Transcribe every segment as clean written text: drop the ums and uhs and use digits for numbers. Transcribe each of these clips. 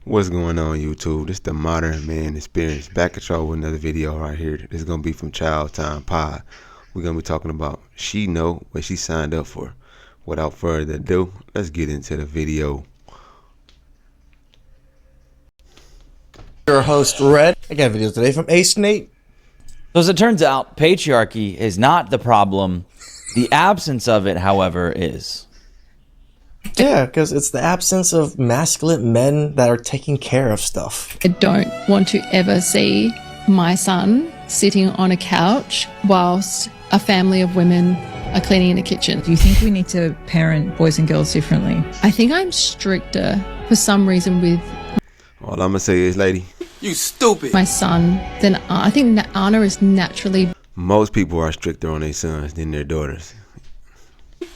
What's going on, YouTube? This the Modern Man Experience. Back at y'all with another video right here. This is gonna be from Child Time Pod. We're gonna be talking about she know what she signed up for. Without further ado, let's get into the video. Your host Red. I got videos today from Ace Nate. So as it turns out, patriarchy is not the problem. The absence of it, however, is. Yeah, because it's the absence of masculine men that are taking care of stuff. I don't want to ever see my son sitting on a couch whilst a family of women are cleaning in the kitchen. Do you think we need to parent boys and girls differently? I think I'm stricter for some reason with All I'm gonna say is, lady, you stupid. my son than I think Anna is naturally most people are stricter on their sons than their daughters.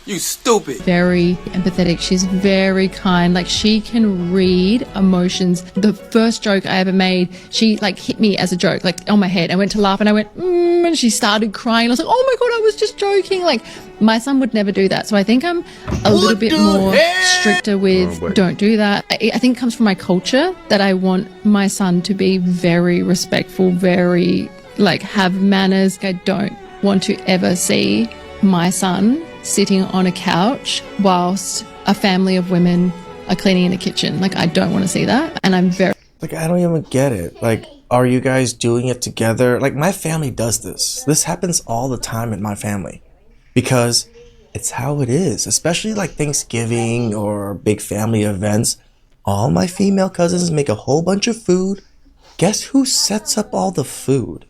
You stupid. very empathetic. She's very kind. Like, she can read emotions. The first joke I ever made, she like hit me as a joke, like on my head. I went to laugh and I went, and she started crying. I was like, oh my God, I was just joking. Like, my son would never do that. So I think I'm a little bit more stricter with don't do that. I think it comes from my culture that I want my son to be very respectful, very like have manners. I don't want to ever see my son sitting on a couch whilst a family of women are cleaning in the kitchen. Like, I don't want to see that. And I'm very Like, I don't even get it. Like, are you guys doing it together? Like, my family does this. This happens all the time in my family because it's how it is, especially like Thanksgiving or big family events. All my female cousins make a whole bunch of food. Guess who sets up all the food?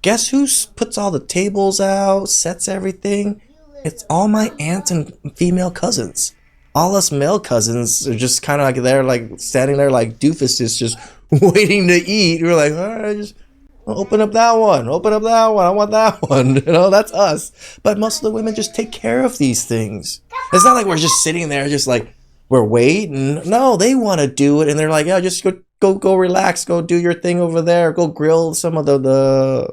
Guess who puts all the tables out, sets everything? It's all my aunts and female cousins. All us male cousins are just kind of like they're like standing there like doofuses, just waiting to eat. We're like, all right, just open up that one, open up that one. I want that one. You know, that's us. But most of the women just take care of these things. It's not like we're just sitting there, just like we're waiting. No, they want to do it, and they're like, yeah, just go relax, go do your thing over there, go grill some of the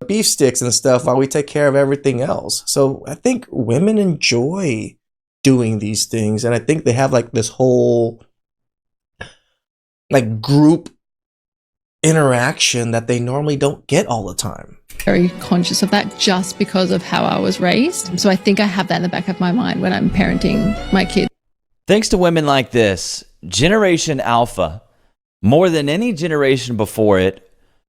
beef sticks and stuff while we take care of everything else. So I think women enjoy doing these things, and I think they have like this whole like group interaction that they normally don't get all the time. very conscious of that just because of how I was raised. So I think I have that in the back of my mind when I'm parenting my kids. Thanks to women like this, Generation Alpha, more than any generation before it,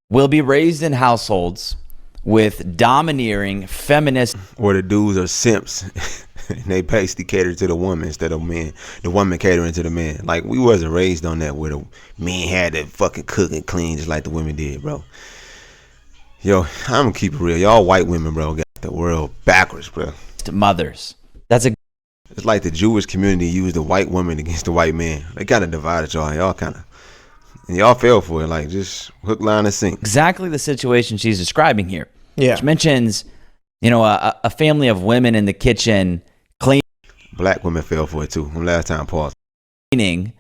will be raised in households with domineering feminist. Or the dudes are simps. And they basically cater to the woman instead of men. The woman catering to the man. Like, we wasn't raised on that where the men had to fucking cook and clean just like the women did, bro. Yo, I'm gonna keep it real. Y'all white women, bro, got the world backwards, bro. Mothers. That's a It's like the Jewish community used the white woman against the white man. They kind of divided y'all. Y'all kind of, and y'all fell for it. Like, just hook, line, and sink. exactly the situation she's describing here. Yeah. Which mentions, you know, a family of women in the kitchen Black women fell for it too. From last time, pause. cleaning.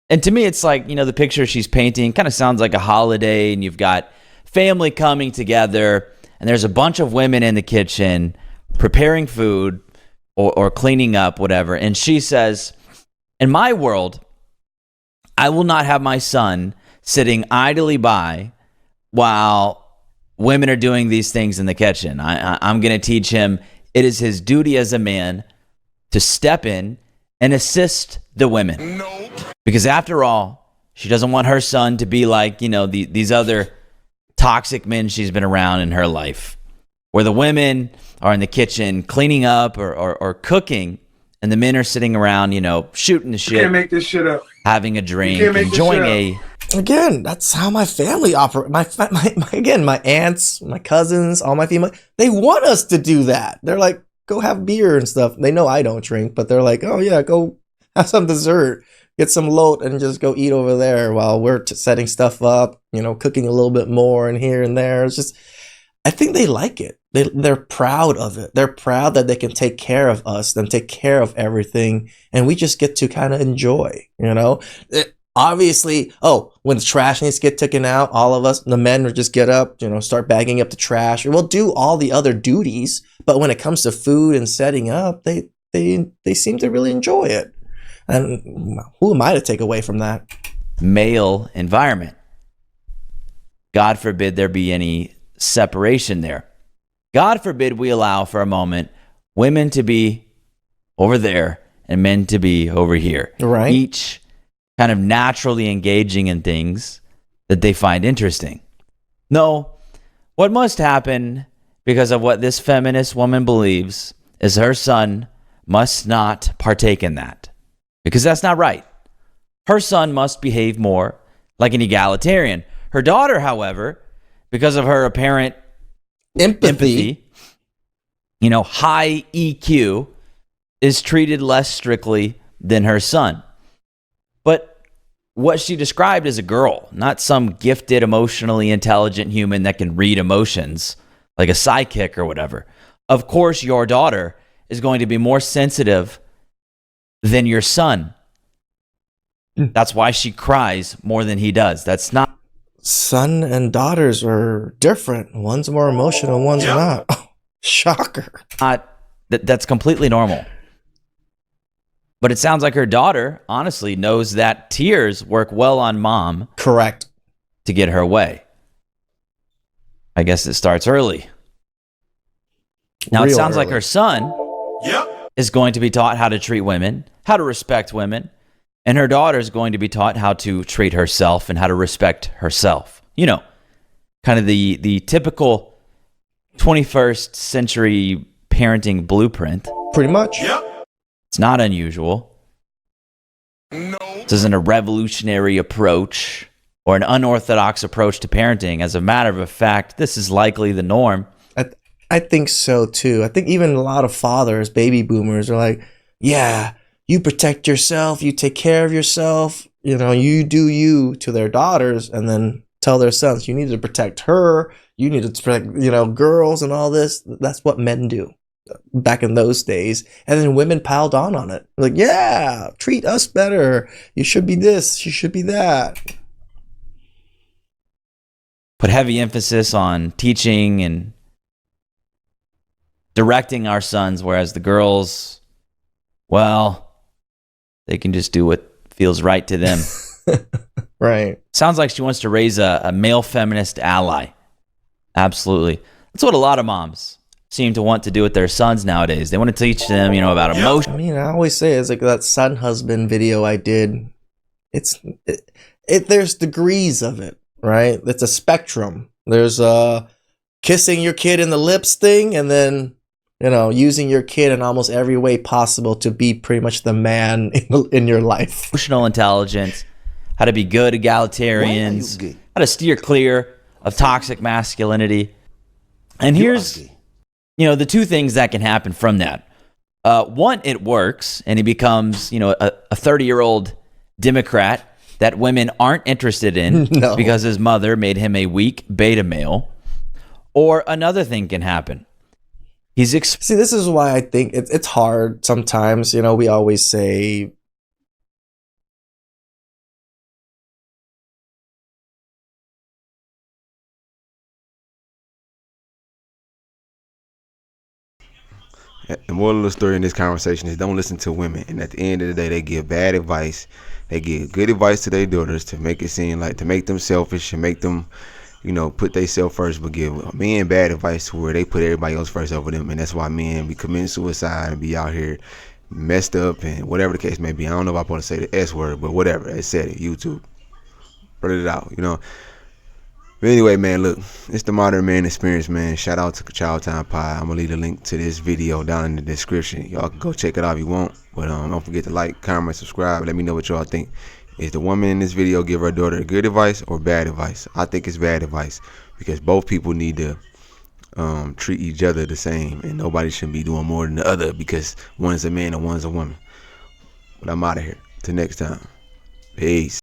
And to me, it's like, you know, the picture she's painting kind of sounds like a holiday, and you've got family coming together, and there's a bunch of women in the kitchen preparing food or cleaning up, whatever. And she says, in my world, I will not have my son sitting idly by while women are doing these things in the kitchen. I'm going to teach him it is his duty as a man to step in and assist the women. Nope. Because after all, she doesn't want her son to be like, you know, these other toxic men she's been around in her life, where the women are in the kitchen cleaning up or cooking, and the men are sitting around, you know, shooting the shit, Can't make this shit up. having a drink, can't make this enjoying shit Again, that's how my family operates. My aunts, my cousins, all my female, they want us to do that. They're like, go have beer and stuff. They know I don't drink, but they're like, oh yeah, go have some dessert, get some lote, and just go eat over there while we're setting stuff up, you know, cooking a little bit more and here and there. It's just, I think they like it. They're proud of it. They're proud that they can take care of us and take care of everything, and we just get to kind of enjoy, you know. Obviously, when the trash needs to get taken out, all of us, the men, will just get up, you know, start bagging up the trash. We'll do all the other duties, but when it comes to food and setting up, they seem to really enjoy it. And who am I to take away from that? male environment. God forbid there be any separation there. God forbid we allow for a moment women to be over there and men to be over here. Right. Each kind of naturally engaging in things that they find interesting. No, what must happen, because of what this feminist woman believes, is her son must not partake in that. Because that's not right. Her son must behave more like an egalitarian. Her daughter, however, because of her apparent empathy, high EQ, is treated less strictly than her son. But what she described as a girl, not some gifted, emotionally intelligent human that can read emotions like a sidekick or whatever. Of course, your daughter is going to be more sensitive than your son. That's why she cries more than he does. That's not. Son and daughters are different. One's more emotional, one's not. Oh, shocker. That's completely normal. But it sounds like her daughter, honestly, knows that tears work well on mom. Correct. To get her way. I guess it starts early. Now, it sounds like her son is going to be taught how to treat women, how to respect women, and her daughter is going to be taught how to treat herself and how to respect herself. Kind of the typical 21st century parenting blueprint. Pretty much. It's not unusual. No. This isn't a revolutionary approach or an unorthodox approach to parenting. As a matter of fact, this is likely the norm. I think so too. I think even a lot of fathers, baby boomers, are like, yeah, you protect yourself, you take care of yourself, you do you, to their daughters, and then tell their sons, you need to protect her, you need to protect, girls and all this. That's what men do back in those days. And then women piled on it. Like, yeah, treat us better. You should be this, you should be that. Put heavy emphasis on teaching and directing our sons, whereas the girls, well, they can just do what feels right to them. Right. Sounds like she wants to raise a male feminist ally. Absolutely. That's what a lot of moms seem to want to do with their sons nowadays. They want to teach them, about emotion. I mean, I always say it's like that son husband video I did. There's degrees of it, right? It's a spectrum. There's kissing your kid in the lips thing, and then using your kid in almost every way possible to be pretty much the man in your life. Emotional intelligence, how to be good egalitarians, how to steer clear of toxic masculinity. And here's, the two things that can happen from that. One, it works, and he becomes, a 30-year-old Democrat that women aren't interested in because his mother made him a weak beta male. Or another thing can happen. See, this is why I think it's hard sometimes. We always say, the moral of the story in this conversation is don't listen to women. And at the end of the day, they give bad advice. They give good advice to their daughters to make it seem like, to make them selfish and make them, put themselves first, but give men bad advice to where they put everybody else first over them. And that's why men be committing suicide and be out here messed up and whatever the case may be. I don't know if I'm supposed to say the S word, but whatever. I said it. YouTube. Put it out, But anyway, man, look, it's the Modern Man Experience, man. Shout out to Child Time Pie. I'm going to leave a link to this video down in the description. Y'all can go check it out if you want. But don't forget to like, comment, subscribe. Let me know what y'all think. Is the woman in this video give her daughter good advice or bad advice? I think it's bad advice because both people need to treat each other the same, and nobody should be doing more than the other because one's a man and one's a woman. But I'm out of here. Till next time. Peace.